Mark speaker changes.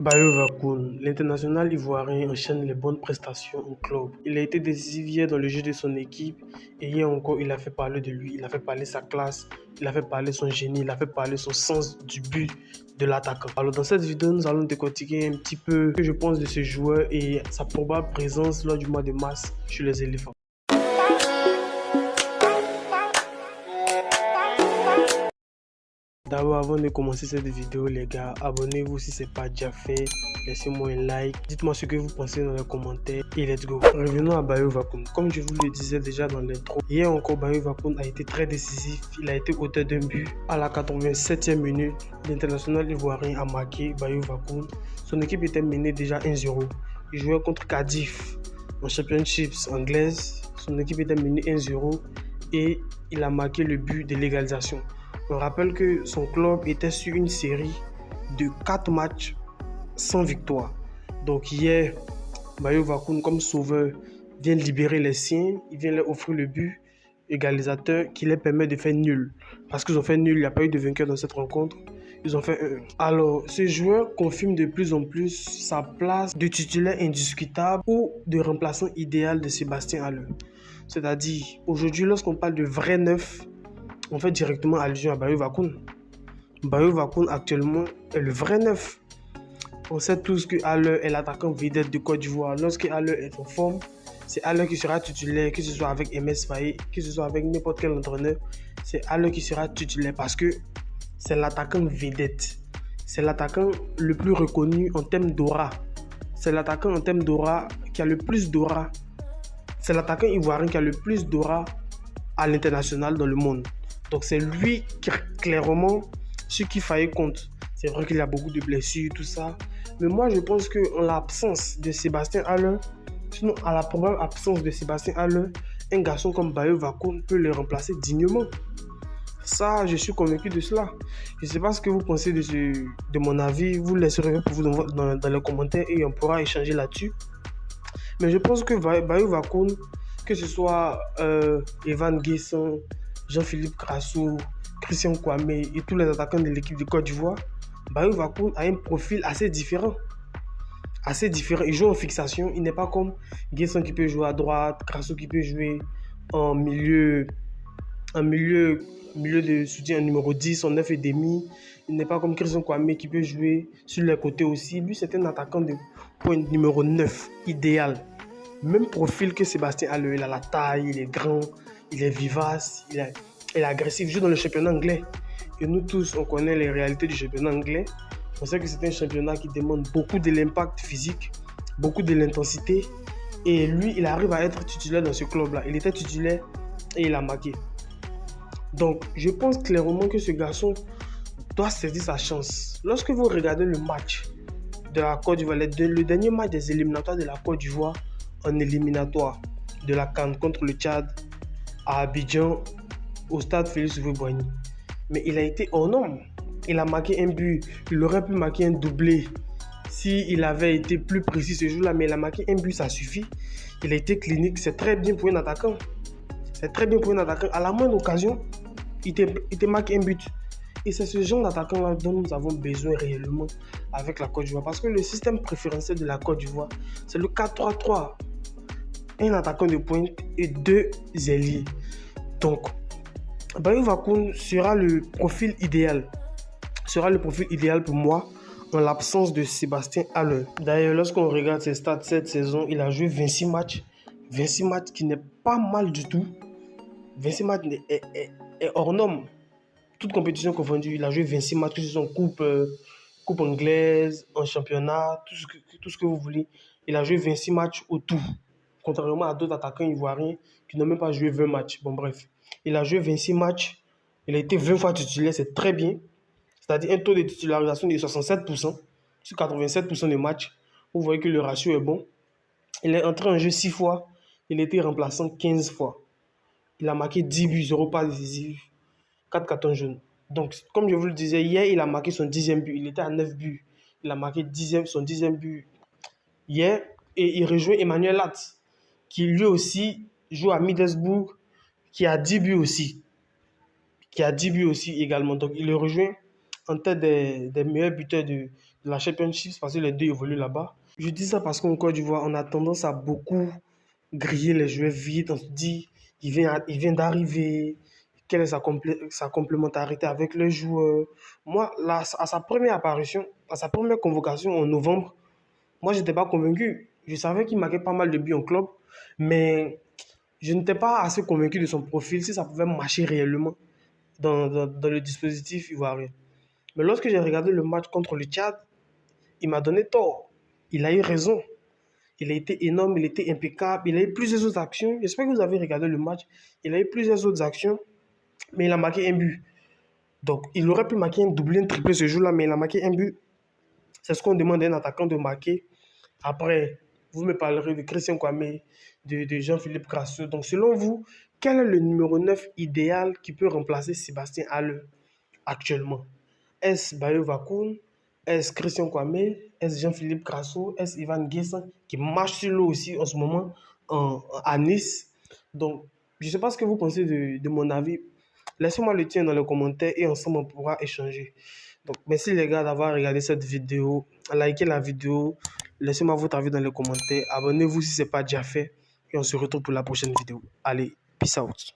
Speaker 1: Bayo Vakoun, l'international ivoirien enchaîne les bonnes prestations au club. Il a été décisif hier dans le jeu de son équipe et hier encore il a fait parler de lui, il a fait parler sa classe, il a fait parler son génie, il a fait parler son sens du but de l'attaquant. Alors dans cette vidéo, nous allons décortiquer un petit peu ce que je pense de ce joueur et sa probable présence lors du mois de mars chez les éléphants. D'abord, avant de commencer cette vidéo, les gars, abonnez-vous si ce n'est pas déjà fait. Laissez-moi un like. Dites-moi ce que vous pensez dans les commentaires. Et let's go. Revenons à Bayo Vakoun. Comme je vous le disais déjà dans l'intro, hier encore, Bayo Vakoun a été très décisif. Il a été auteur d'un but. À la 87e minute, l'international ivoirien a marqué Bayo Vakoun. Son équipe était menée déjà 1-0. Il jouait contre Cardiff en Championships anglaise. Son équipe était menée 1-0 et il a marqué le but de l'égalisation. On rappelle que son club était sur une série de 4 matchs sans victoire. Donc hier, Bayo Vakoun, comme sauveur, vient libérer les siens. Il vient leur offrir le but égalisateur qui leur permet de faire nul. Parce qu'ils ont fait nul, il n'y a pas eu de vainqueur dans cette rencontre. Ils ont fait 1-1. Alors, ce joueur confirme de plus en plus sa place de titulaire indiscutable ou de remplaçant idéal de Sébastien Haller. C'est-à-dire, aujourd'hui, lorsqu'on parle de vrai neuf, on fait directement allusion à Bayo Vakoun. Bayo Vakoun actuellement est le vrai neuf. On sait tous que Haller est l'attaquant vedette de Côte d'Ivoire. Lorsque Haller est en forme, c'est Haller qui sera titulaire, que ce soit avec MS Faye, que ce soit avec n'importe quel entraîneur. C'est Haller qui sera titulaire parce que c'est l'attaquant vedette. C'est l'attaquant le plus reconnu en termes d'aura. C'est l'attaquant en termes d'aura qui a le plus d'aura. C'est l'attaquant ivoirien qui a le plus d'aura à l'international dans le monde. Donc c'est lui qui clairement ce qui faillit compte. C'est vrai qu'il a beaucoup de blessures, tout ça. Mais moi je pense qu'en l'absence de Sébastien Haller, sinon à la probable absence de Sébastien Haller, un garçon comme Bayo Vakoun peut le remplacer dignement. Ça, je suis convaincu de cela. Je ne sais pas ce que vous pensez de mon avis. Vous laisserez pour vous dans les commentaires et on pourra échanger là-dessus. Mais je pense que Bayo Vakoun, que ce soit Evan Guesson, Jean-Philippe Grasso, Christian Kwame et tous les attaquants de l'équipe de Côte d'Ivoire, Bayo Vakoun a un profil assez différent. Il joue en fixation. Il n'est pas comme Guesson qui peut jouer à droite, Grasso qui peut jouer en milieu de soutien numéro 10, en 9 et demi. Il n'est pas comme Christian Kwame qui peut jouer sur les côtés aussi. Lui, c'est un attaquant de point numéro 9, idéal. Même profil que Sébastien Haller. Il a la taille, il est grand, il est vivace, il est agressif. Il joue dans le championnat anglais. Et nous tous, on connaît les réalités du championnat anglais. On sait que c'est un championnat qui demande beaucoup de l'impact physique, beaucoup de l'intensité. Et lui, il arrive à être titulaire dans ce club-là. Il était titulaire et il a marqué. Donc, je pense clairement que ce garçon doit saisir sa chance. Lorsque vous regardez le match de la Côte d'Ivoire, le dernier match des éliminatoires de la Côte d'Ivoire en éliminatoire de la CAN contre le Tchad à Abidjan au stade Félix Houphouët-Boigny. Mais il a été hors norme. Il a marqué un but. Il aurait pu marquer un doublé s'il avait été plus précis ce jour-là. Mais il a marqué un but, ça suffit. Il a été clinique. C'est très bien pour un attaquant. C'est très bien pour un attaquant. À la moindre occasion, il te marque un but. Et c'est ce genre d'attaquant-là dont nous avons besoin réellement avec la Côte d'Ivoire. Parce que le système préférentiel de la Côte d'Ivoire, c'est le 4-3-3. Un attaquant de pointe et 2 ailiers. Donc, Bayo Vakoun sera le profil idéal. Sera le profil idéal pour moi en l'absence de Sébastien Haller. D'ailleurs, lorsqu'on regarde ses stats cette saison, il a joué 26 matchs. 26 matchs qui n'est pas mal du tout. 26 matchs est hors norme. Toute compétition confondue, il a joué 26 matchs, que ce soit en coupe anglaise, en championnat, tout ce que vous voulez. Il a joué 26 matchs au tout. Contrairement à d'autres attaquants ivoiriens qui n'ont même pas joué 20 matchs. Bon, bref. Il a joué 26 matchs. Il a été 20 fois titulaire, c'est très bien. C'est-à-dire un taux de titularisation de 67% sur 87% des matchs. Vous voyez que le ratio est bon. Il est entré en jeu 6 fois. Il a été remplaçant 15 fois. Il a marqué 10 buts, 0 pas décisif, 4 cartons jaunes. Donc, comme je vous le disais, hier, il a marqué son 10e but. Il était à 9 buts. Il a marqué son 10e but hier. Et il rejoint Emmanuel Latz, qui lui aussi joue à Middlesbrough, qui a 10 buts aussi. Qui a 10 buts aussi également. Donc, il le rejoint en tête des meilleurs buteurs de la Championship parce que les deux évoluent là-bas. Je dis ça parce qu'en Côte d'Ivoire, on a tendance à beaucoup griller les joueurs vite. On se dit, il vient d'arriver, quelle est sa complémentarité avec les joueurs. Moi, là, à sa première apparition, à sa première convocation en novembre, moi, je n'étais pas convaincu. Je savais qu'il marquait pas mal de buts en club, mais je n'étais pas assez convaincu de son profil, si ça pouvait marcher réellement dans le dispositif ivoirien. Mais lorsque j'ai regardé le match contre le Tchad, il m'a donné tort. Il a eu raison. Il a été énorme, il était impeccable. Il a eu plusieurs autres actions. J'espère que vous avez regardé le match. Il a eu plusieurs autres actions, mais il a marqué un but. Donc, il aurait pu marquer un doublé, un triplé ce jour-là, mais il a marqué un but. C'est ce qu'on demande à un attaquant de marquer. Après, vous me parlerez de Christian Kwame, de Jean-Philippe Grasseux. Donc, selon vous, quel est le numéro 9 idéal qui peut remplacer Sébastien Haller actuellement? Est-ce Bayo Vakoun? Est-ce Christian Kwame? Est-ce Jean-Philippe Grasseux? Est-ce Ivan Guessa qui marche sur l'eau aussi en ce moment à Nice? Donc, je ne sais pas ce que vous pensez de mon avis. Laissez-moi le tien dans les commentaires et ensemble on pourra échanger. Donc, merci les gars d'avoir regardé cette vidéo. Likez la vidéo. Laissez-moi votre avis dans les commentaires. Abonnez-vous si ce n'est pas déjà fait. Et on se retrouve pour la prochaine vidéo. Allez, peace out.